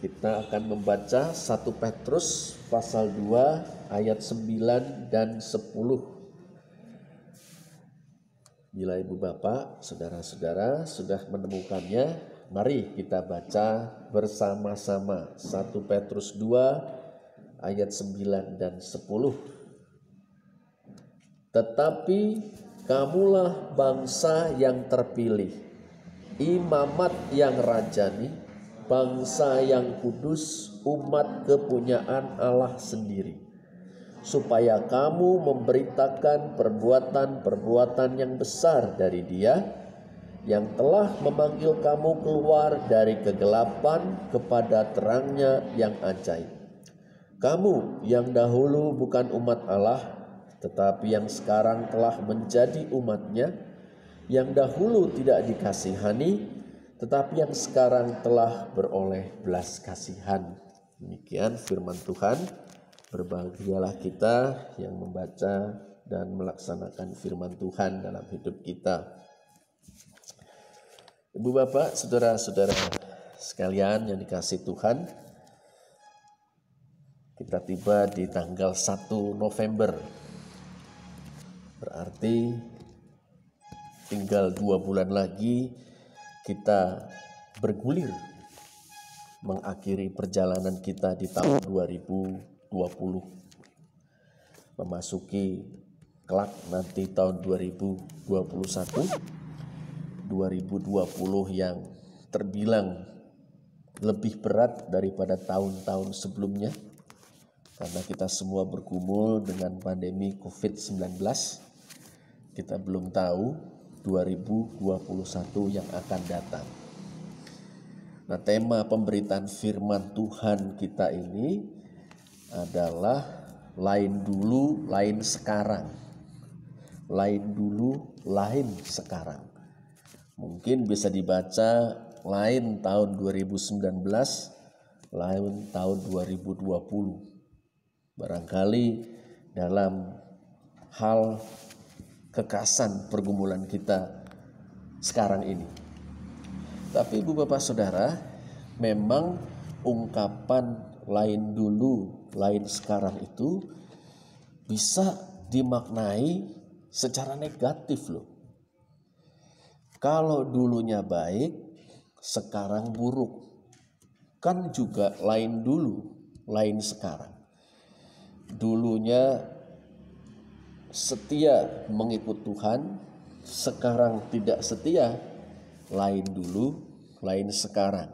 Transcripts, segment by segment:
Kita akan membaca 1 Petrus pasal 2 ayat 9 dan 10. Bila ibu bapak, saudara-saudara sudah menemukannya, mari kita baca bersama-sama 1 Petrus 2 ayat 9 dan 10. Tetapi kamulah bangsa yang terpilih, imamat yang rajani, bangsa yang kudus, umat kepunyaan Allah sendiri, supaya kamu memberitakan perbuatan-perbuatan yang besar dari Dia yang telah memanggil kamu keluar dari kegelapan kepada terangnya yang ajaib. Kamu yang dahulu bukan umat Allah, tetapi yang sekarang telah menjadi umat-Nya, yang dahulu tidak dikasihani, tetapi yang sekarang telah beroleh belas kasihan. Demikian firman Tuhan. Berbahagialah kita yang membaca dan melaksanakan firman Tuhan dalam hidup kita. Ibu bapak, saudara-saudara sekalian yang dikasihi Tuhan, kita tiba di tanggal 1 November. Berarti tinggal 2 bulan lagi kita bergulir mengakhiri perjalanan kita di tahun 2020, memasuki kelak nanti tahun 2021 yang terbilang lebih berat daripada tahun-tahun sebelumnya, karena kita semua bergumul dengan pandemi COVID-19. Kita belum tahu 2021 yang akan datang. Nah, tema pemberitaan firman Tuhan kita ini adalah lain dulu, lain sekarang. Lain dulu, lain sekarang. Mungkin bisa dibaca lain tahun 2019, lain tahun 2020. Barangkali dalam hal kekasan pergumulan kita sekarang ini. Tapi ibu bapak saudara, memang ungkapan lain dulu, lain sekarang itu bisa dimaknai secara negatif loh. Kalau dulunya baik, sekarang buruk. Kan juga lain dulu, lain sekarang. Dulunya setia mengikut Tuhan, sekarang tidak setia, lain dulu, lain sekarang.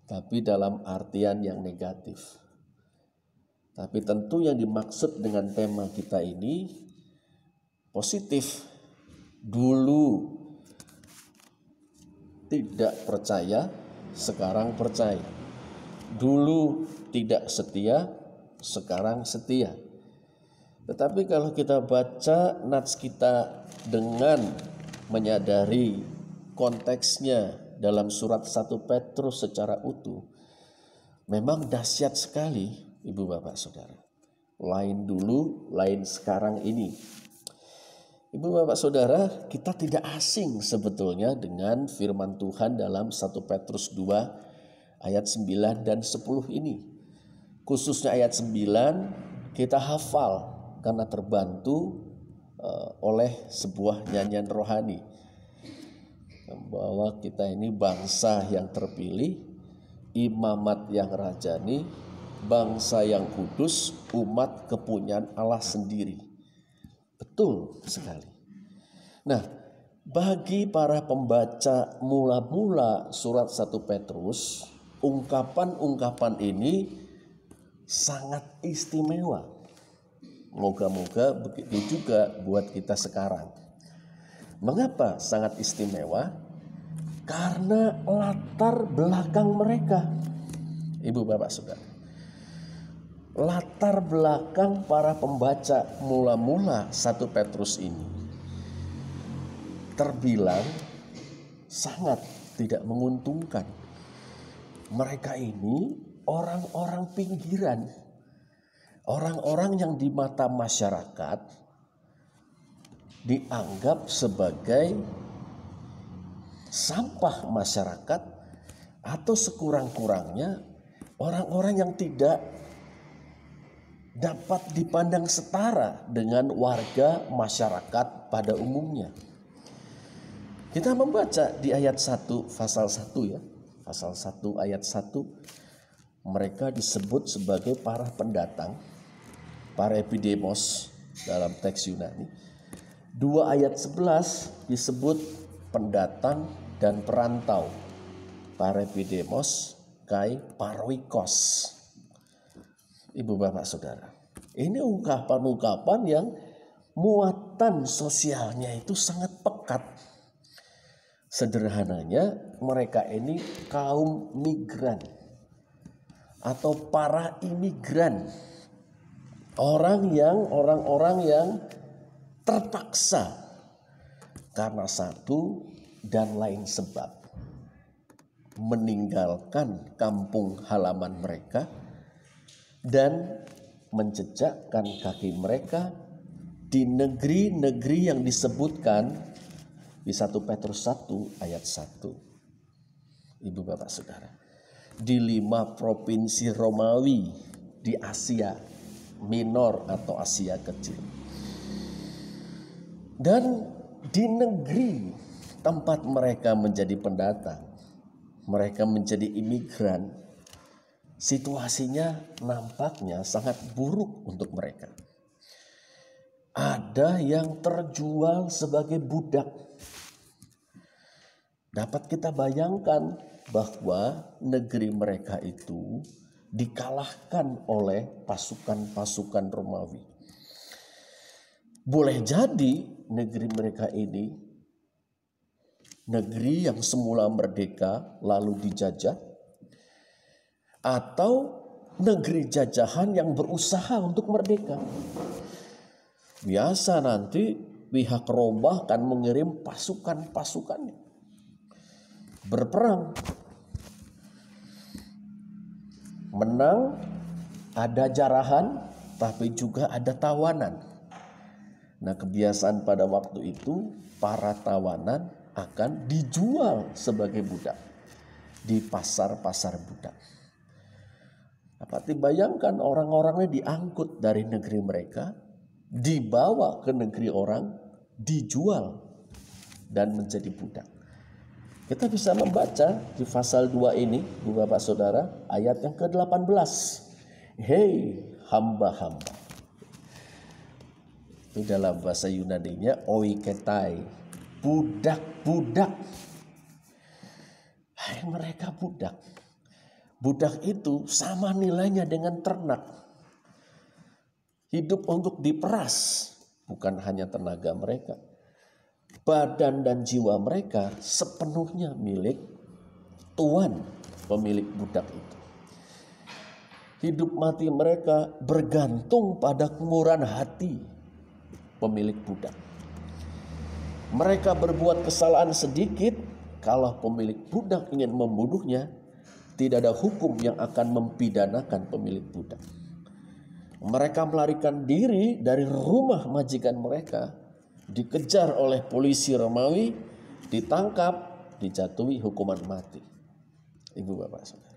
Tapi dalam artian yang negatif. Tapi tentu yang dimaksud dengan tema kita ini positif. Dulu tidak percaya, sekarang percaya. Dulu tidak setia, sekarang setia. Tetapi kalau kita baca nats kita dengan menyadari konteksnya dalam surat 1 Petrus secara utuh, memang dahsyat sekali ibu bapak saudara. Lain dulu, lain sekarang ini. Ibu bapak saudara, kita tidak asing sebetulnya dengan firman Tuhan dalam 1 Petrus 2 ayat 9 dan 10 ini. Khususnya ayat 9 kita hafal karena terbantu oleh sebuah nyanyian rohani, bahwa kita ini bangsa yang terpilih, imamat yang rajani, bangsa yang kudus, umat kepunyaan Allah sendiri. Betul sekali. Nah, bagi para pembaca mula-mula surat 1 Petrus, ungkapan-ungkapan ini sangat istimewa. Moga-moga begitu juga buat kita sekarang. Mengapa sangat istimewa? Karena latar belakang mereka. Ibu bapak saudara, latar belakang para pembaca mula-mula 1 Petrus ini terbilang sangat tidak menguntungkan. Mereka ini orang-orang pinggiran, orang-orang yang di mata masyarakat dianggap sebagai sampah masyarakat, atau sekurang-kurangnya Orang-orang yang tidak dapat dipandang setara dengan warga masyarakat pada umumnya. Kita membaca di ayat 1 pasal 1 ya. Pasal 1 ayat 1, mereka disebut sebagai para pendatang, para epidemos dalam teks Yunani. 2 ayat 11 disebut pendatang dan perantau, para epidemos kai paroikos. Ibu bapak saudara, ini ungkapan-ungkapan yang muatan sosialnya itu sangat pekat. Sederhananya, mereka ini kaum migran atau para imigran, orang-orang yang terpaksa karena satu dan lain sebab meninggalkan kampung halaman mereka dan menjejakkan kaki mereka di negeri-negeri yang disebutkan di 1 Petrus 1 ayat 1. Ibu bapak saudara, di 5 provinsi Romawi di Asia Minor atau Asia Kecil. Dan di negeri tempat mereka menjadi pendatang, mereka menjadi imigran, situasinya nampaknya sangat buruk untuk mereka. Ada yang terjual sebagai budak. Dapat kita bayangkan bahwa negeri mereka itu dikalahkan oleh pasukan-pasukan Romawi. Boleh jadi negeri mereka ini negeri yang semula merdeka lalu dijajah, atau negeri jajahan yang berusaha untuk merdeka. Biasa nanti pihak Roma akan mengirim pasukan-pasukannya berperang. Menang, ada jarahan, tapi juga ada tawanan. Nah, kebiasaan pada waktu itu para tawanan akan dijual sebagai budak di pasar-pasar budak. Dapat dibayangkan orang-orangnya diangkut dari negeri mereka, dibawa ke negeri orang, dijual dan menjadi budak. Kita bisa membaca di pasal 2 ini, Bapak Saudara, ayat yang ke-18. Hei hamba-hamba. Itu dalam bahasa Yunaninya oiketai, budak-budak. Hai mereka budak. Budak itu sama nilainya dengan ternak. Hidup untuk diperas, bukan hanya tenaga mereka. Badan dan jiwa mereka sepenuhnya milik tuan pemilik budak itu. Hidup mati mereka bergantung pada kemurahan hati pemilik budak. Mereka berbuat kesalahan sedikit, kalau pemilik budak ingin membunuhnya, tidak ada hukum yang akan mempidanakan pemilik budak. Mereka melarikan diri dari rumah majikan mereka, dikejar oleh polisi Romawi, ditangkap, dijatuhi hukuman mati. Ibu bapak saudara,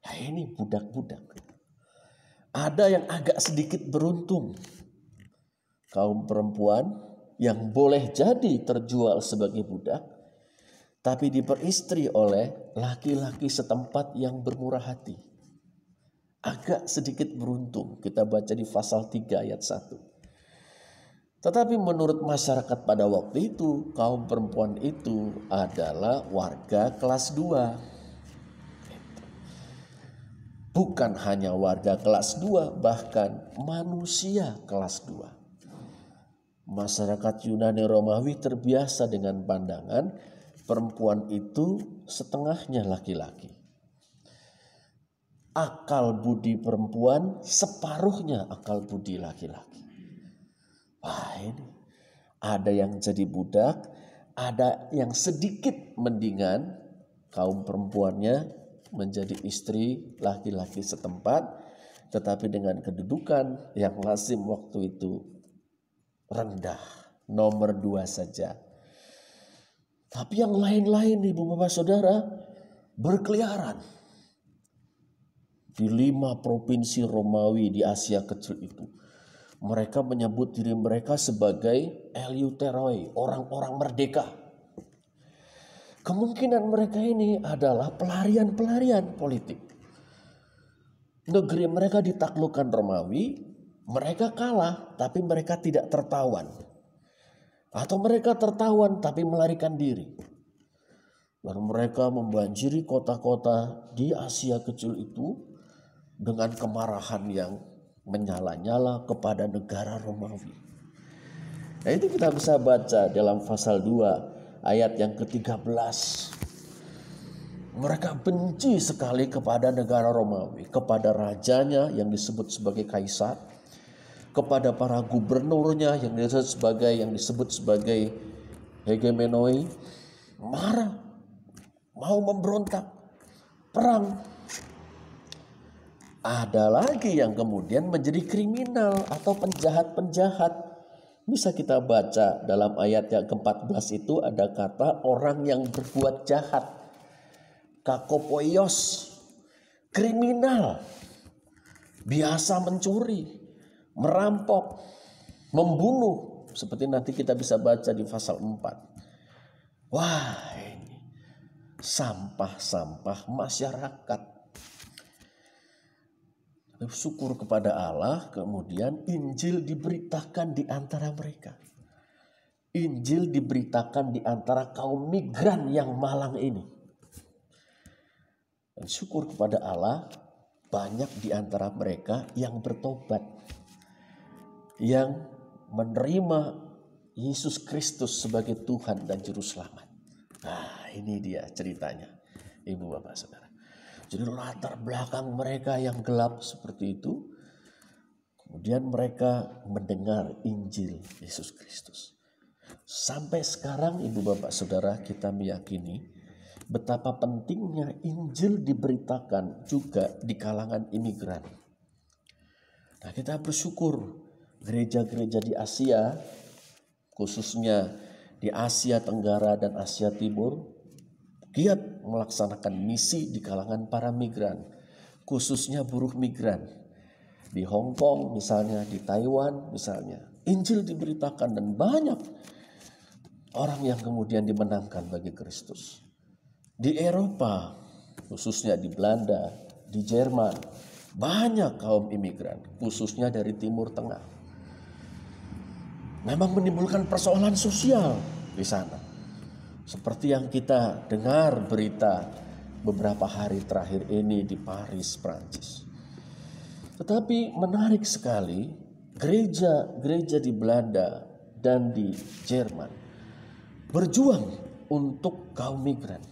nah ini budak-budak. Ada yang agak sedikit beruntung, kaum perempuan yang boleh jadi terjual sebagai budak, tapi diperistri oleh laki-laki setempat yang bermurah hati. Agak sedikit beruntung, kita baca di pasal 3 ayat 1. Tetapi menurut masyarakat pada waktu itu, kaum perempuan itu adalah warga kelas 2. Bukan hanya warga kelas 2, bahkan manusia kelas 2. Masyarakat Yunani Romawi terbiasa dengan pandangan perempuan itu setengahnya laki-laki. Akal budi perempuan separuhnya akal budi laki-laki. Wah, ini ada yang jadi budak, ada yang sedikit mendingan kaum perempuannya menjadi istri laki-laki setempat, tetapi dengan kedudukan yang lazim waktu itu rendah, nomor 2 saja. Tapi yang lain-lain, ibu bapak saudara, berkeliaran. di 5 provinsi Romawi di Asia kecil itu. Mereka menyebut diri mereka sebagai Eleuteroi, orang-orang merdeka. Kemungkinan mereka ini adalah pelarian-pelarian politik. Negeri mereka ditaklukkan Romawi, mereka kalah tapi mereka tidak tertawan. Atau mereka tertawan tapi melarikan diri. Dan mereka membanjiri kota-kota di Asia kecil itu dengan kemarahan yang menyala-nyala kepada negara Romawi. Nah, itu kita bisa baca dalam pasal 2 ayat yang ke-13. Mereka benci sekali kepada negara Romawi, kepada rajanya yang disebut sebagai kaisar, kepada para gubernurnya yang disebut sebagai hegemonoi. Marah, mau memberontak, perang. Ada lagi yang kemudian menjadi kriminal atau penjahat-penjahat. Bisa kita baca dalam ayat yang ke-14 itu ada kata orang yang berbuat jahat. Kakopoios, kriminal, biasa mencuri, merampok, membunuh. Seperti nanti kita bisa baca di pasal 4. Wah, ini sampah-sampah masyarakat. Syukur kepada Allah, kemudian Injil diberitakan di antara mereka. Injil diberitakan di antara kaum migran yang malang ini. Dan syukur kepada Allah, banyak di antara mereka yang bertobat, yang menerima Yesus Kristus sebagai Tuhan dan Juru Selamat. Nah, ini dia ceritanya, Ibu Bapak Saudara. Jadi latar belakang mereka yang gelap seperti itu, kemudian mereka mendengar Injil Yesus Kristus. Sampai sekarang Ibu Bapak Saudara, kita meyakini betapa pentingnya Injil diberitakan juga di kalangan imigran. Nah, kita bersyukur gereja-gereja di Asia, khususnya di Asia Tenggara dan Asia Timur, giat melaksanakan misi di kalangan para migran, khususnya buruh migran. Di Hong Kong misalnya, di Taiwan misalnya, Injil diberitakan dan banyak orang yang kemudian dimenangkan bagi Kristus. Di Eropa, khususnya di Belanda, di Jerman, banyak kaum imigran, khususnya dari Timur Tengah. Memang menimbulkan persoalan sosial di sana. Seperti yang kita dengar berita beberapa hari terakhir ini di Paris, Prancis. Tetapi menarik sekali, gereja-gereja di Belanda dan di Jerman berjuang untuk kaum migran,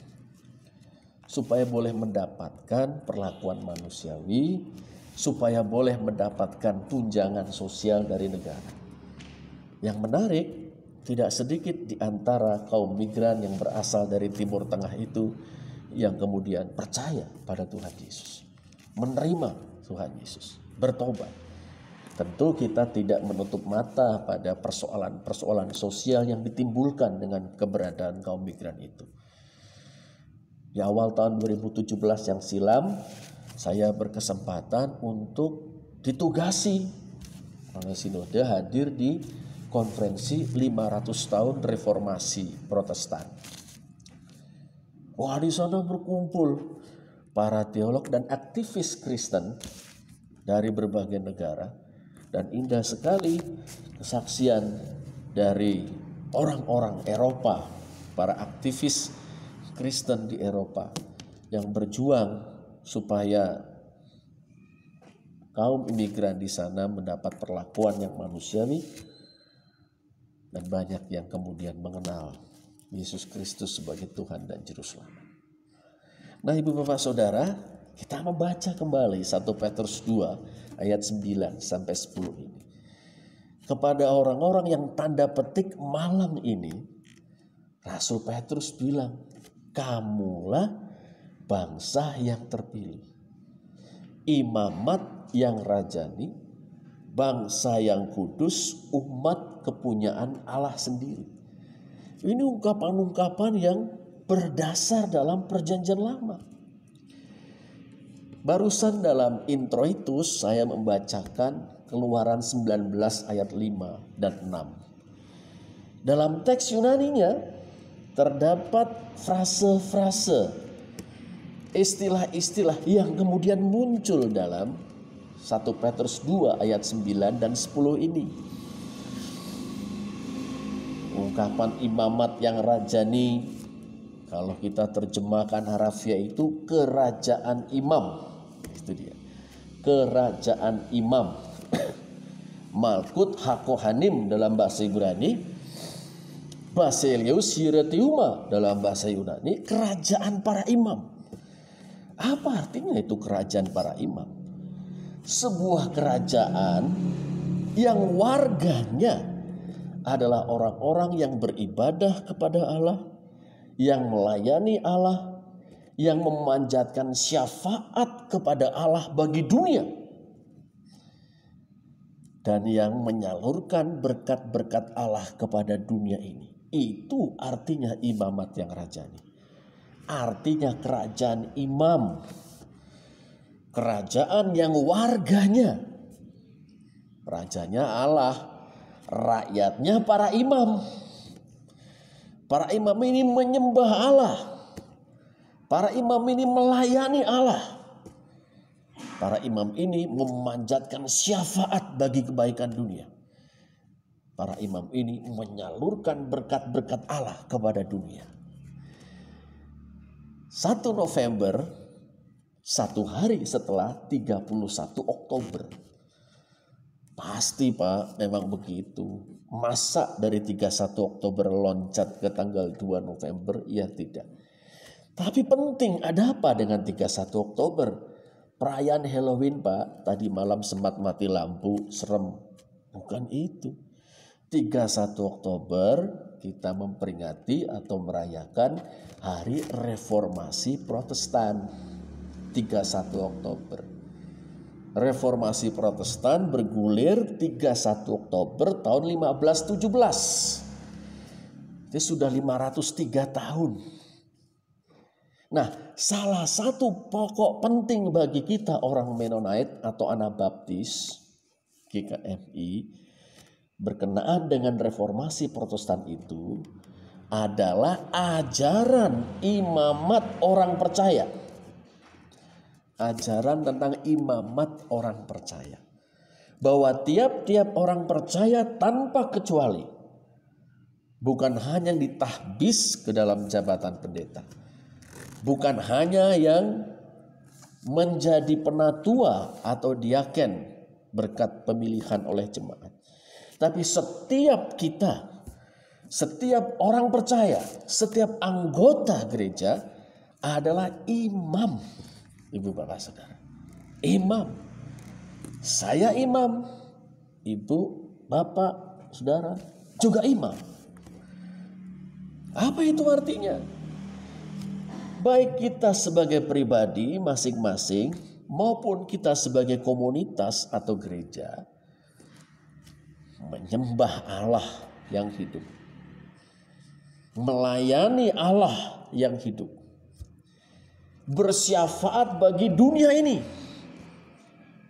supaya boleh mendapatkan perlakuan manusiawi, supaya boleh mendapatkan tunjangan sosial dari negara. Yang menarik, tidak sedikit di antara kaum migran yang berasal dari Timur Tengah itu yang kemudian percaya pada Tuhan Yesus, menerima Tuhan Yesus, bertobat. Tentu kita tidak menutup mata pada persoalan-persoalan sosial yang ditimbulkan dengan keberadaan kaum migran itu. Di awal tahun 2017 yang silam, saya berkesempatan untuk ditugasi oleh Sinode hadir di konferensi 500 tahun Reformasi Protestan. Wah, di sana berkumpul para teolog dan aktivis Kristen dari berbagai negara, dan indah sekali kesaksian dari orang-orang Eropa, para aktivis Kristen di Eropa yang berjuang supaya kaum imigran di sana mendapat perlakuan yang manusiawi, dan banyak yang kemudian mengenal Yesus Kristus sebagai Tuhan dan Juru Selamat. Nah, Ibu Bapak Saudara, kita membaca kembali 1 Petrus 2 ayat 9 sampai 10 ini. Kepada orang-orang yang tanda petik malang ini, Rasul Petrus bilang, kamulah bangsa yang terpilih, imamat yang rajani, bangsa yang kudus, umat kepunyaan Allah sendiri. Ini ungkapan-ungkapan yang berdasar dalam perjanjian lama. Barusan dalam intro itu saya membacakan Keluaran 19 ayat 5 dan 6. Dalam teks Yunaninya terdapat frase-frase, istilah-istilah yang kemudian muncul dalam 1 Petrus 2 ayat 9 dan 10 ini. Ungkapan imamat yang rajani, kalau kita terjemahkan harafiah itu kerajaan imam. Itu dia. Kerajaan imam. Malkut hakohanim dalam bahasa Ibrani, Basileus Hieretiuma dalam bahasa Yunani, kerajaan para imam. Apa artinya itu kerajaan para imam? Sebuah kerajaan yang warganya adalah orang-orang yang beribadah kepada Allah, yang melayani Allah, yang memanjatkan syafaat kepada Allah bagi dunia, dan yang menyalurkan berkat-berkat Allah kepada dunia ini. Itu artinya imamat yang rajani. Artinya kerajaan imam. Kerajaan yang warganya, rajanya Allah, rakyatnya para imam. Para imam ini menyembah Allah. Para imam ini melayani Allah. Para imam ini memanjatkan syafaat bagi kebaikan dunia. Para imam ini menyalurkan berkat-berkat Allah kepada dunia. 1 November, satu hari setelah 31 Oktober. Pasti Pak, memang begitu. Masa dari 31 Oktober loncat ke tanggal 2 November? Ya tidak. Tapi penting, ada apa dengan 31 Oktober? Perayaan Halloween Pak, tadi malam sempat mati lampu, serem. Bukan itu. 31 Oktober kita memperingati atau merayakan Hari Reformasi Protestan. 31 Oktober. Reformasi Protestan bergulir 31 Oktober tahun 1517. Itu sudah 503 tahun. Nah, salah satu pokok penting bagi kita orang Mennonite atau Anabaptis GKMI berkenaan dengan reformasi Protestan itu adalah ajaran imamat orang percaya. Ajaran tentang imamat orang percaya. Bahwa tiap-tiap orang percaya tanpa kecuali bukan hanya ditahbis ke dalam jabatan pendeta. Bukan hanya yang menjadi penatua atau diaken berkat pemilihan oleh jemaat. Tapi setiap kita, setiap orang percaya, setiap anggota gereja adalah imam. Ibu bapak saudara, imam. Saya imam, ibu bapak saudara juga imam. Apa itu artinya? Baik kita sebagai pribadi masing-masing maupun kita sebagai komunitas atau gereja menyembah Allah yang hidup, melayani Allah yang hidup, bersyafaat bagi dunia ini,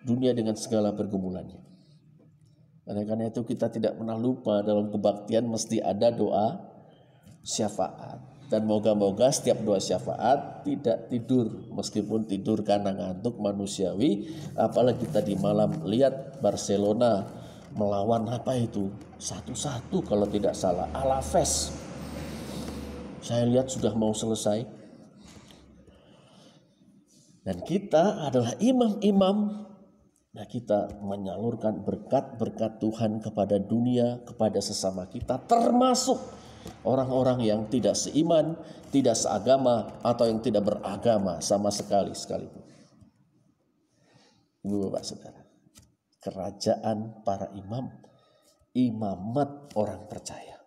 dunia dengan segala pergumulannya. Karena itu kita tidak pernah lupa dalam kebaktian mesti ada doa syafaat. Dan moga-moga setiap doa syafaat tidak tidur, meskipun tidur karena ngantuk manusiawi. Apalagi tadi malam lihat Barcelona melawan apa itu? 1-1 kalau tidak salah, Alaves. Saya lihat sudah mau selesai. Dan kita adalah imam-imam. Nah, kita menyalurkan berkat-berkat Tuhan kepada dunia, kepada sesama kita, termasuk orang-orang yang tidak seiman, tidak seagama, atau yang tidak beragama sama sekali sekalipun. Ibu bapak saudara, kerajaan para imam, imamat orang percaya.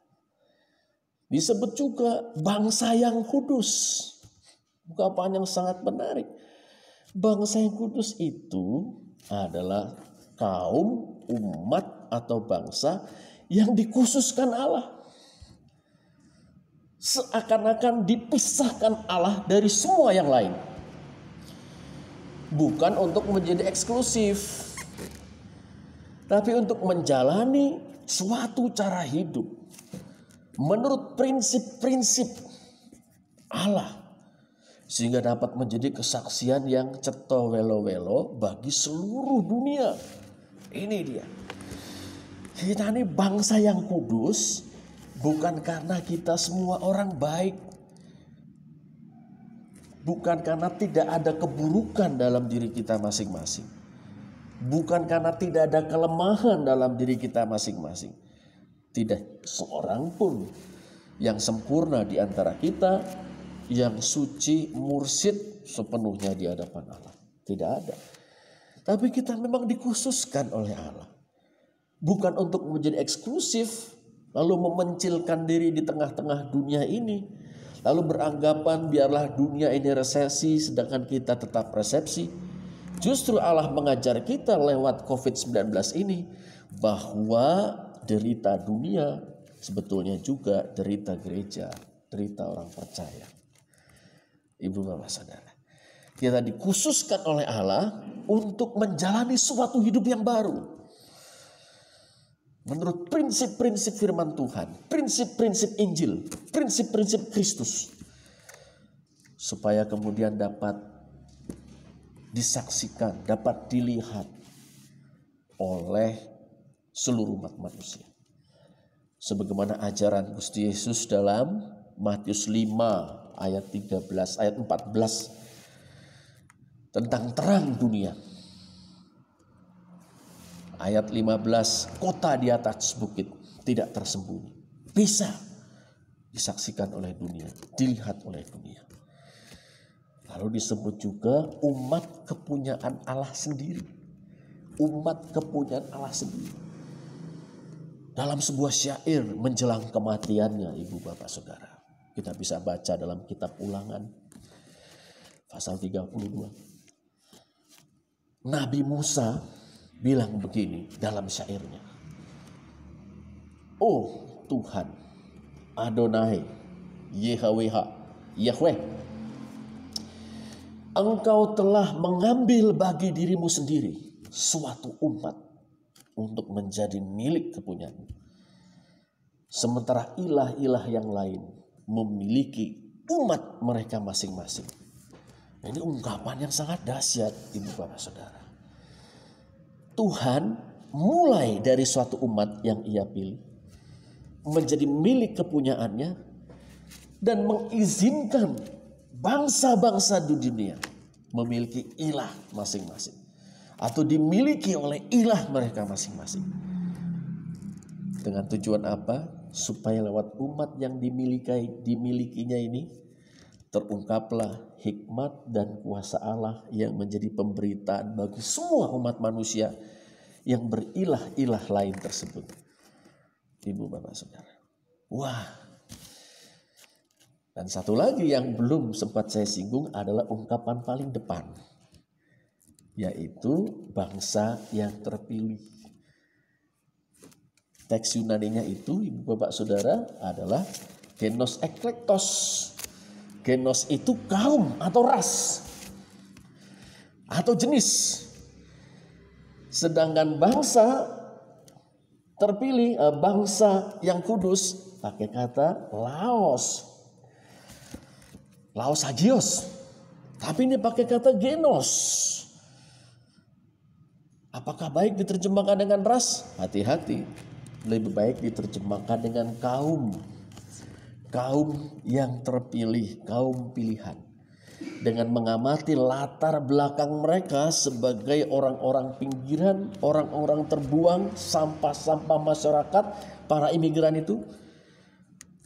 Disebut juga bangsa yang kudus. Ungkapan yang sangat menarik. Bangsa yang kudus itu adalah kaum, umat atau bangsa yang dikhususkan Allah. Seakan-akan dipisahkan Allah dari semua yang lain. bukan untuk menjadi eksklusif, tapi untuk menjalani suatu cara hidup menurut prinsip-prinsip Allah, sehingga dapat menjadi kesaksian yang cetha welo-welo bagi seluruh dunia. Ini dia. Kita ini bangsa yang kudus bukan karena kita semua orang baik, bukan karena tidak ada keburukan dalam diri kita masing-masing, bukan karena tidak ada kelemahan dalam diri kita masing-masing. Tidak seorang pun yang sempurna di antara kita, yang suci, mursyid sepenuhnya di hadapan Allah. Tidak ada. Tapi kita memang dikhususkan oleh Allah. Bukan untuk menjadi eksklusif, lalu memencilkan diri di tengah-tengah dunia ini, lalu beranggapan biarlah dunia ini resesi sedangkan kita tetap resepsi. Justru Allah mengajar kita lewat COVID-19 ini bahwa derita dunia sebetulnya juga derita gereja, derita orang percaya. Ibu bapak saudara, kita dikhususkan oleh Allah untuk menjalani suatu hidup yang baru menurut prinsip-prinsip firman Tuhan, prinsip-prinsip Injil, prinsip-prinsip Kristus, supaya kemudian dapat disaksikan, dapat dilihat oleh seluruh umat manusia. Sebagaimana ajaran Gusti Yesus dalam Matius 5 ayat 13, ayat 14 tentang terang dunia. Ayat 15, kota di atas bukit tidak tersembunyi, bisa disaksikan oleh dunia, dilihat oleh dunia. Lalu disebut juga umat kepunyaan Allah sendiri. Umat kepunyaan Allah sendiri. Dalam sebuah syair menjelang kematiannya, ibu bapak saudara, kita bisa baca dalam kitab Ulangan pasal 32. Nabi Musa bilang begini dalam syairnya. Oh Tuhan, Adonai, Yahweh, Engkau telah mengambil bagi dirimu sendiri suatu umat untuk menjadi milik kepunyaanmu. Sementara ilah-ilah yang lain memiliki umat mereka masing-masing. Ini ungkapan yang sangat dahsyat, ibu bapak saudara. Tuhan mulai dari suatu umat yang ia pilih menjadi milik kepunyaannya dan mengizinkan bangsa-bangsa di dunia memiliki ilah masing-masing atau dimiliki oleh ilah mereka masing-masing. Dengan tujuan apa? Supaya lewat umat yang dimilikinya ini terungkaplah hikmat dan kuasa Allah yang menjadi pemberitaan bagi semua umat manusia yang berilah-ilah lain tersebut. Ibu bapak saudara. Wah. Dan satu lagi yang belum sempat saya singgung adalah ungkapan paling depan, yaitu bangsa yang terpilih. Teks Yunaninya itu, ibu bapak saudara, adalah genos eklektos. Genos itu kaum atau ras atau jenis. Sedangkan bangsa terpilih, bangsa yang kudus, pakai kata laos. Laos hagios. Tapi ini pakai kata genos. Apakah baik diterjemahkan dengan ras? Hati-hati. Lebih baik diterjemahkan dengan kaum. Kaum yang terpilih, kaum pilihan. Dengan mengamati latar belakang mereka sebagai orang-orang pinggiran, orang-orang terbuang, sampah-sampah masyarakat, para imigran itu.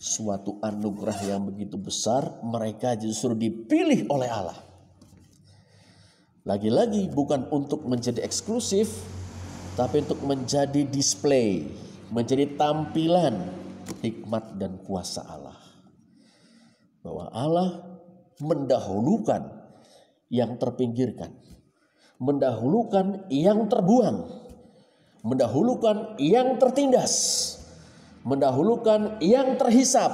Suatu anugerah yang begitu besar, mereka justru dipilih oleh Allah. Lagi-lagi bukan untuk menjadi eksklusif, tapi untuk menjadi display, menjadi tampilan hikmat dan kuasa Allah. Bahwa Allah mendahulukan yang terpinggirkan, mendahulukan yang terbuang, mendahulukan yang tertindas, mendahulukan yang terhisap,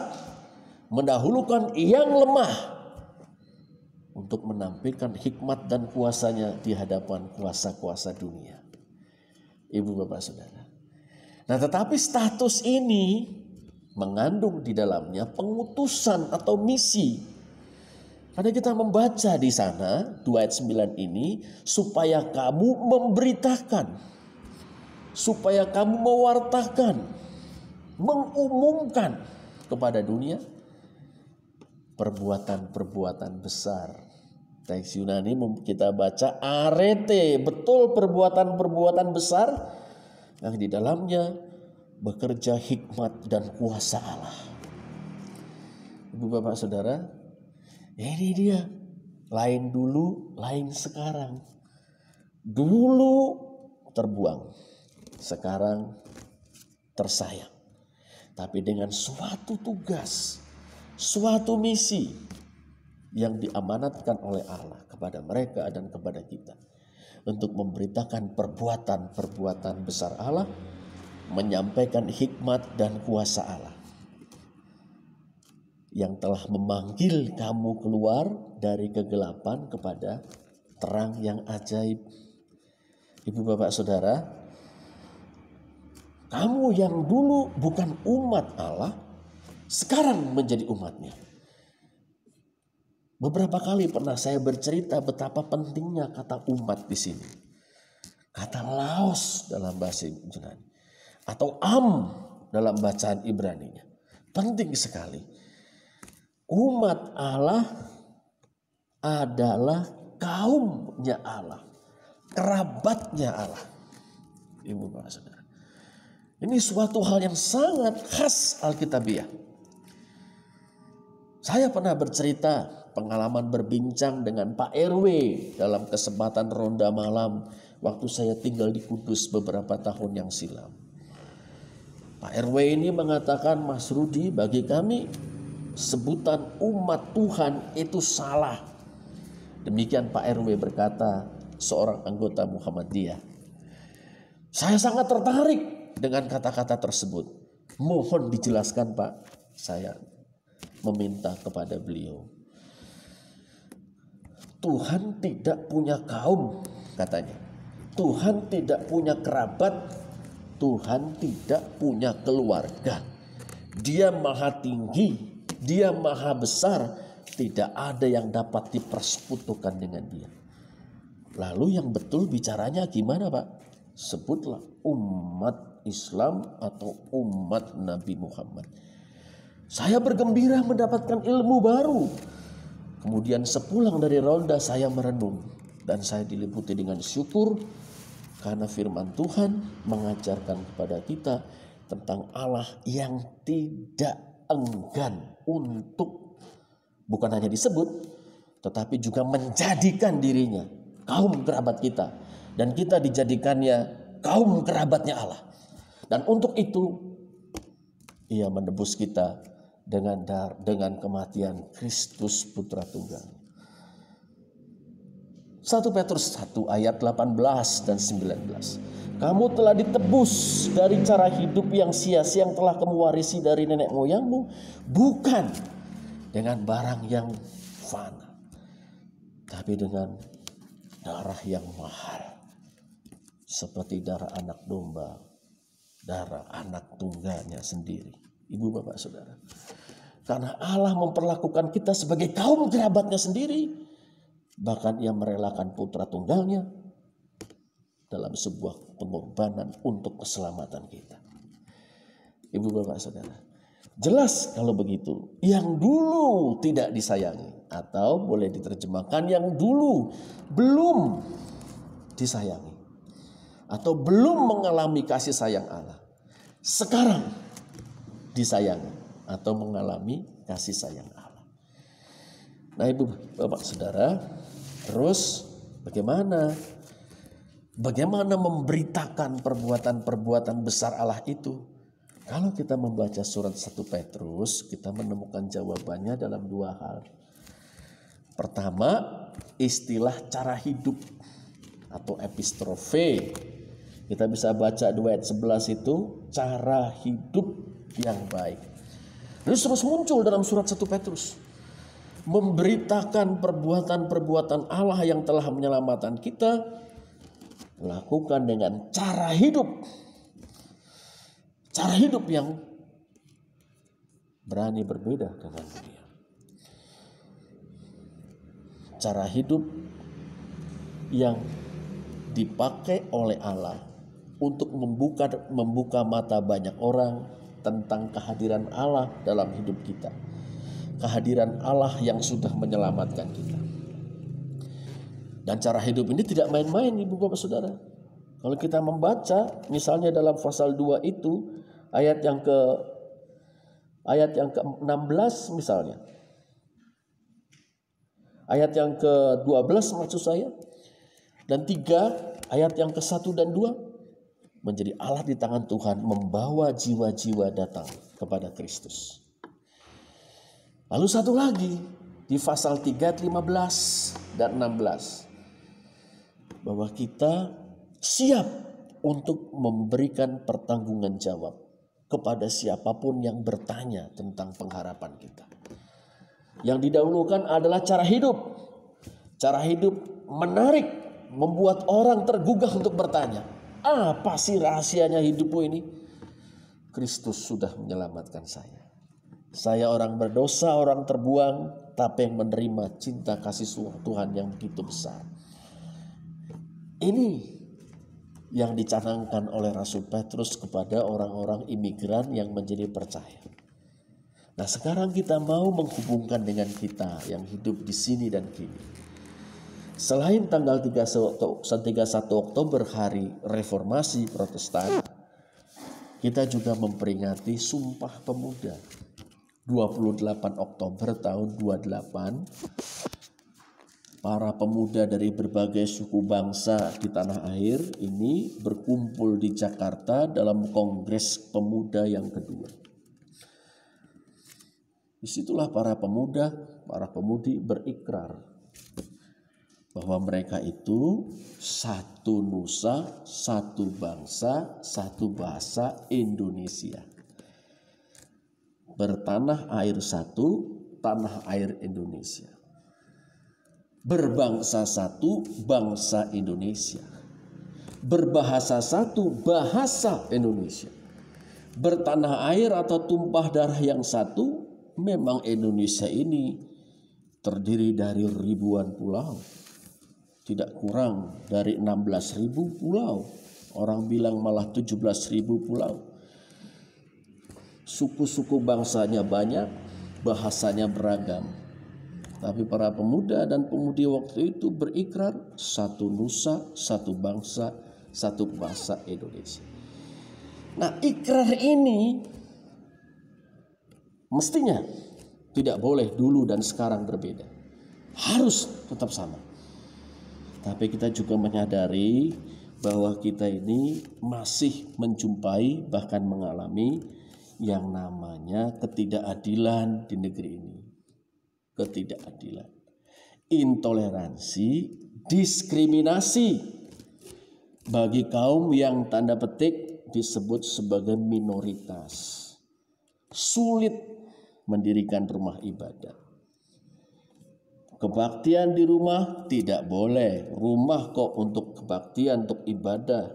mendahulukan yang lemah, untuk untuk menampilkan hikmat dan kuasanya di hadapan kuasa-kuasa dunia. Ibu bapak saudara. Nah, tetapi status ini mengandung di dalamnya pengutusan atau misi. Karena kita membaca di sana 2 ayat 9 ini, supaya kamu memberitakan, supaya kamu mewartakan, mengumumkan kepada dunia perbuatan-perbuatan besar. Teks Yunani kita baca arete, betul perbuatan-perbuatan besar yang di dalamnya bekerja hikmat dan kuasa Allah. Ibu bapak saudara, ini dia, lain dulu, lain sekarang. Dulu terbuang, sekarang tersayang. Tapi dengan suatu tugas, suatu misi yang diamanatkan oleh Allah kepada mereka dan kepada kita. Untuk memberitakan perbuatan-perbuatan besar Allah, menyampaikan hikmat dan kuasa Allah. Yang telah memanggil kamu keluar dari kegelapan kepada terang yang ajaib. Ibu bapak saudara, kamu yang dulu bukan umat Allah, sekarang menjadi umatnya. Beberapa kali pernah saya bercerita betapa pentingnya kata umat di sini. Kata laos dalam bahasa Yunani atau dalam bacaan Ibraninya. Penting sekali. Umat Allah adalah kaumnya Allah, kerabatnya Allah. Ibu bapak saudara, ini suatu hal yang sangat khas Alkitabiah. Saya pernah bercerita pengalaman berbincang dengan Pak RW dalam kesempatan ronda malam waktu saya tinggal di Kudus beberapa tahun yang silam. Pak RW ini mengatakan, Mas Rudi, bagi kami sebutan umat Tuhan itu salah. Demikian Pak RW berkata, seorang anggota Muhammadiyah. Saya sangat tertarik dengan kata-kata tersebut. Mohon dijelaskan Pak. Saya meminta kepada beliau. Tuhan tidak punya kaum, katanya. Tuhan tidak punya kerabat. Tuhan tidak punya keluarga. Dia maha tinggi. Dia maha besar, tidak ada yang dapat dipersekutukan dengan dia. Lalu yang betul bicaranya gimana Pak? Sebutlah umat Islam atau umat Nabi Muhammad. Saya bergembira mendapatkan ilmu baru. Kemudian sepulang dari ronda saya merenung. Dan saya diliputi dengan syukur karena firman Tuhan mengajarkan kepada kita tentang Allah yang tidak enggan untuk bukan hanya disebut, tetapi juga menjadikan dirinya kaum kerabat kita. Dan kita dijadikannya kaum kerabatnya Allah. Dan untuk itu, ia menebus kita dengan kematian Kristus Putra Tunggal. 1 Petrus 1 ayat 18 dan 19. Kamu telah ditebus dari cara hidup yang sia-sia yang telah kamu warisi dari nenek moyangmu, bukan dengan barang yang fana, tapi dengan darah yang mahal, seperti darah anak domba, darah anak tunggalnya sendiri. Ibu bapak saudara, karena Allah memperlakukan kita sebagai kaum kerabatnya sendiri, bahkan ia merelakan putra tunggalnya dalam sebuah pengorbanan untuk keselamatan kita. Ibu bapak saudara, jelas kalau begitu, yang dulu tidak disayangi, atau boleh diterjemahkan yang dulu belum disayangi, atau belum mengalami kasih sayang Allah, sekarang disayangi atau mengalami kasih sayang Allah. Nah ibu bapak saudara, terus bagaimana memberitakan perbuatan-perbuatan besar Allah itu? Kalau kita membaca surat 1 Petrus, kita menemukan jawabannya dalam dua hal. Pertama, istilah cara hidup atau epistrofe. Kita bisa baca 2 ayat 11 itu, cara hidup yang baik. Terus muncul dalam surat 1 Petrus. memberitakan perbuatan-perbuatan Allah yang telah menyelamatkan kita, lakukan dengan cara hidup yang berani berbeda dengan dunia. Cara hidup yang dipakai oleh Allah untuk membuka mata banyak orang tentang kehadiran Allah dalam hidup kita. Kehadiran Allah yang sudah menyelamatkan kita. Dan cara hidup ini tidak main-main, Ibu Bapak Saudara. Kalau kita membaca misalnya dalam pasal 2 itu ayat yang ke-16 misalnya. Ayat yang ke-12 maksud saya. Dan 3 ayat yang ke-1 dan 2 menjadi Allah di tangan Tuhan membawa jiwa-jiwa datang kepada Kristus. Lalu satu lagi di pasal 3 ayat 15 dan 16 bahwa kita siap untuk memberikan pertanggungan jawab kepada siapapun yang bertanya tentang pengharapan kita. Yang didahulukan adalah cara hidup. Cara hidup menarik, membuat orang tergugah untuk bertanya, apa sih rahasianya hidupmu ini? Kristus sudah menyelamatkan saya. Saya orang berdosa, orang terbuang, tapi yang menerima cinta kasih Tuhan yang begitu besar. Ini yang dicanangkan oleh Rasul Petrus kepada orang-orang imigran yang menjadi percaya. Nah, sekarang kita mau menghubungkan dengan kita yang hidup di sini dan kini. Selain tanggal 31 Oktober hari Reformasi Protestan, kita juga memperingati Sumpah Pemuda 28 Oktober tahun 28. Para pemuda dari berbagai suku bangsa di tanah air ini berkumpul di Jakarta dalam Kongres Pemuda yang kedua. Disitulah para pemuda, para pemudi berikrar bahwa mereka itu satu nusa, satu bangsa, satu bahasa Indonesia. Bertanah air satu, tanah air Indonesia. Berbangsa satu, bangsa Indonesia. Berbahasa satu, bahasa Indonesia. Bertanah air atau tumpah darah yang satu, memang Indonesia ini terdiri dari ribuan pulau. Tidak kurang dari 16.000 pulau. Orang bilang malah 17.000 pulau. Suku-suku bangsanya banyak, bahasanya beragam. Tapi para pemuda dan pemudi waktu itu berikrar satu nusa, satu bangsa, satu bahasa Indonesia. Nah, ikrar ini mestinya tidak boleh dulu dan sekarang berbeda. Harus tetap sama. Tapi kita juga menyadari bahwa kita ini masih menjumpai bahkan mengalami yang namanya ketidakadilan di negeri ini. Ketidakadilan, intoleransi, diskriminasi bagi kaum yang tanda petik disebut sebagai minoritas. Sulit mendirikan rumah ibadah. Kebaktian di rumah tidak boleh. Rumah kok untuk kebaktian, untuk ibadah.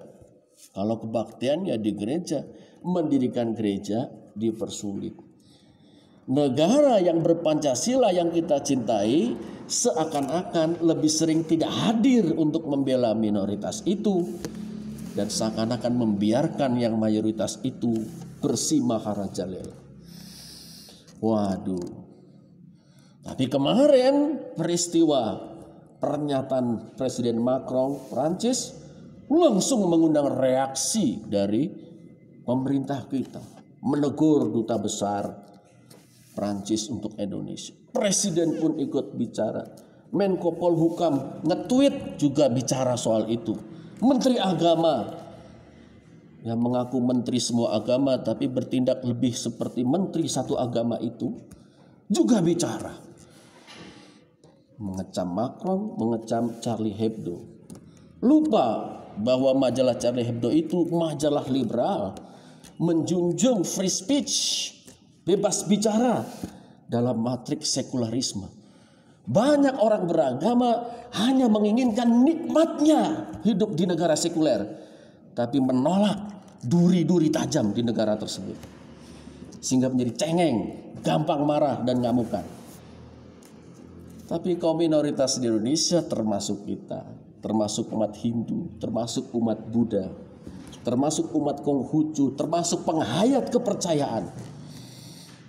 Kalau kebaktian ya di gereja. Mendirikan gereja dipersulit. Negara yang berpancasila yang kita cintai seakan-akan lebih sering tidak hadir untuk membela minoritas itu. Dan seakan-akan membiarkan yang mayoritas itu bersimaharajalela. Waduh. Tapi kemarin peristiwa pernyataan Presiden Macron Prancis langsung mengundang reaksi dari pemerintah kita. Menegur duta besar Prancis untuk Indonesia. Presiden pun ikut bicara. Menko Polhukam nge-tweet juga bicara soal itu. Menteri Agama yang mengaku menteri semua agama tapi bertindak lebih seperti menteri satu agama itu juga bicara. Mengecam Macron, mengecam Charlie Hebdo. Lupa bahwa majalah Charlie Hebdo itu majalah liberal, menjunjung free speech, bebas bicara dalam matriks sekularisme. Banyak orang beragama hanya menginginkan nikmatnya hidup di negara sekuler, tapi menolak duri-duri tajam di negara tersebut. Sehingga menjadi cengeng, gampang marah dan ngamukan. Tapi kaum minoritas di Indonesia termasuk kita, termasuk umat Hindu, termasuk umat Buddha, termasuk umat Konghucu, termasuk penghayat kepercayaan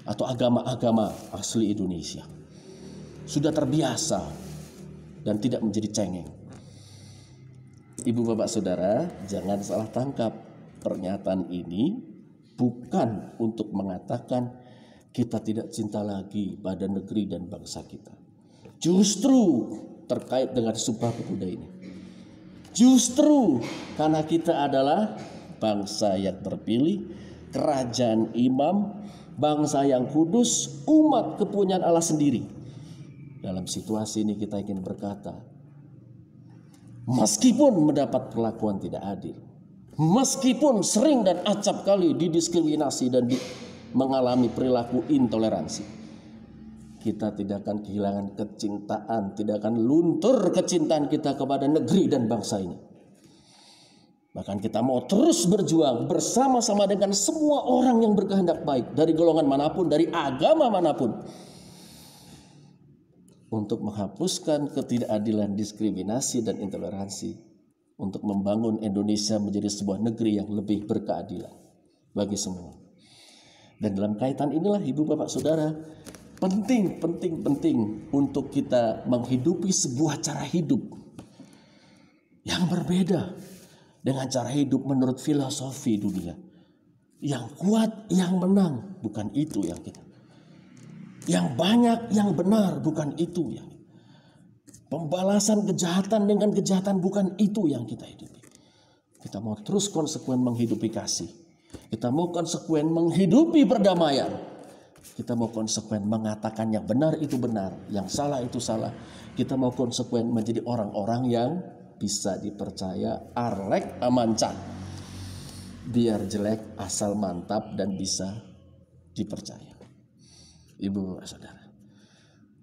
atau agama-agama asli Indonesia, sudah terbiasa dan tidak menjadi cengeng. Ibu bapak saudara, jangan salah tangkap. Pernyataan ini bukan untuk mengatakan kita tidak cinta lagi pada negeri dan bangsa kita. Justru terkait dengan Sumpah Pemuda ini, justru karena kita adalah bangsa yang terpilih, kerajaan imam, bangsa yang kudus, umat kepunyaan Allah sendiri. Dalam situasi ini kita ingin berkata, meskipun mendapat perlakuan tidak adil, meskipun sering dan acap kali didiskriminasi dan mengalami perilaku intoleransi, kita tidak akan kehilangan kecintaan, tidak akan luntur kecintaan kita kepada negeri dan bangsa ini. Bahkan kita mau terus berjuang bersama-sama dengan semua orang yang berkehendak baik, dari golongan manapun, dari agama manapun, untuk menghapuskan ketidakadilan, diskriminasi, dan intoleransi, untuk membangun Indonesia menjadi sebuah negeri yang lebih berkeadilan bagi semua. Dan dalam kaitan inilah ibu bapak saudara, penting untuk kita menghidupi sebuah cara hidup yang berbeda dengan cara hidup menurut filosofi dunia. Yang kuat, yang menang, bukan itu yang kita. Yang banyak, yang benar, bukan itu yang. Pembalasan kejahatan dengan kejahatan, bukan itu yang kita hidupi. Kita mau terus konsekuen menghidupi kasih. Kita mau konsekuen menghidupi perdamaian. Kita mau konsekuen mengatakan yang benar itu benar, yang salah itu salah. Kita mau konsekuen menjadi orang-orang yang bisa dipercaya, arlek amancan. Biar jelek asal mantap dan bisa dipercaya. Ibu saudara,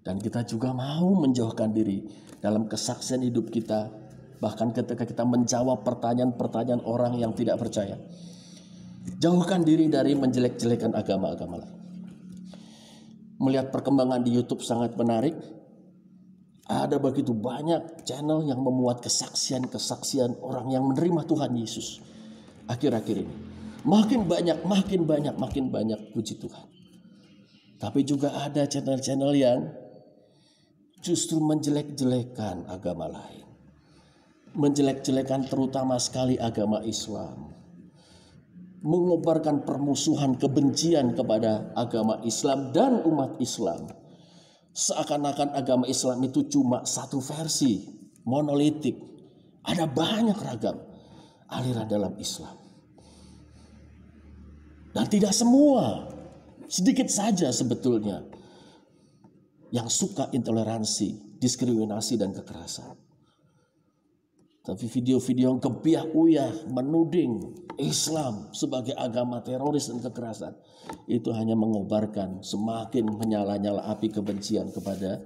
dan kita juga mau menjauhkan diri dalam kesaksian hidup kita, bahkan ketika kita menjawab pertanyaan-pertanyaan orang yang tidak percaya. Jauhkan diri dari menjelek-jelekan agama-agama lain. Melihat perkembangan di YouTube sangat menarik. Ada begitu banyak channel yang memuat kesaksian-kesaksian orang yang menerima Tuhan Yesus akhir-akhir ini. Makin banyak, puji Tuhan. Tapi juga ada channel-channel yang justru menjelek-jelekan agama lain. Menjelek-jelekan terutama sekali agama Islam. Mengobarkan permusuhan, kebencian kepada agama Islam dan umat Islam. Seakan-akan agama Islam itu cuma satu versi, monolitik. Ada banyak ragam aliran dalam Islam. Dan tidak semua, sedikit saja sebetulnya yang suka intoleransi, diskriminasi, dan kekerasan. Tapi video-video yang kebiah-uyah menuding Islam sebagai agama teroris dan kekerasan, itu hanya mengobarkan, semakin menyala-nyala api kebencian kepada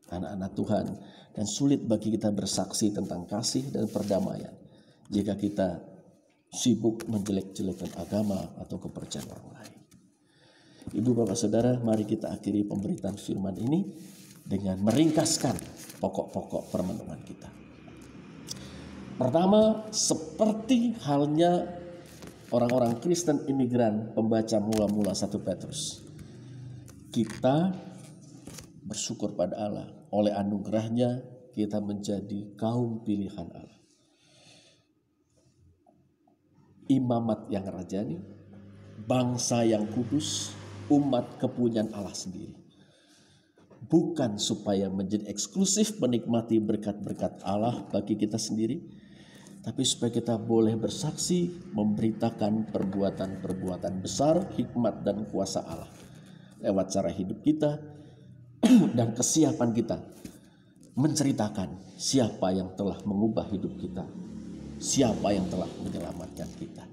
anak-anak Tuhan. Dan sulit bagi kita bersaksi tentang kasih dan perdamaian jika kita sibuk menjelek-jelekan agama atau kepercayaan orang lain. Ibu bapak saudara, mari kita akhiri pemberitaan firman ini dengan meringkaskan pokok-pokok permenungan kita. Pertama, seperti halnya orang-orang Kristen imigran pembaca mula-mula 1 Petrus. Kita bersyukur pada Allah. Oleh anugerahnya kita menjadi kaum pilihan Allah. Imamat yang rajani, bangsa yang kudus, umat kepunyaan Allah sendiri. Bukan supaya menjadi eksklusif menikmati berkat-berkat Allah bagi kita sendiri, tapi supaya kita boleh bersaksi memberitakan perbuatan-perbuatan besar, hikmat dan kuasa Allah lewat cara hidup kita dan kesiapan kita menceritakan siapa yang telah mengubah hidup kita, siapa yang telah menyelamatkan kita.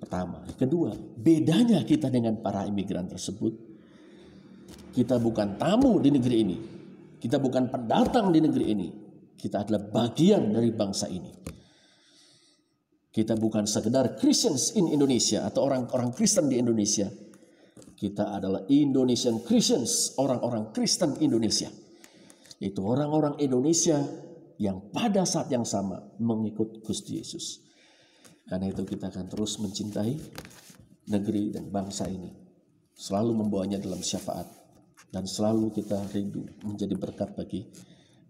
Pertama. Kedua, bedanya kita dengan para imigran tersebut, kita bukan tamu di negeri ini. Kita bukan pendatang di negeri ini. Kita adalah bagian dari bangsa ini. Kita bukan sekedar Christians in Indonesia atau orang-orang Kristen di Indonesia. Kita adalah Indonesian Christians, orang-orang Kristen Indonesia. Yaitu orang-orang Indonesia yang pada saat yang sama mengikut Gusti Yesus. Karena itu kita akan terus mencintai negeri dan bangsa ini. Selalu membawanya dalam syafaat. Dan selalu kita rindu menjadi berkat bagi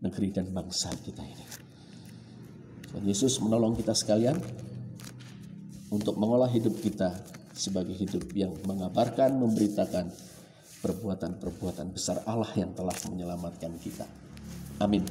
negeri dan bangsa kita ini. Tuhan Yesus menolong kita sekalian untuk mengolah hidup kita sebagai hidup yang mengabarkan, memberitakan perbuatan-perbuatan besar Allah yang telah menyelamatkan kita. Amin.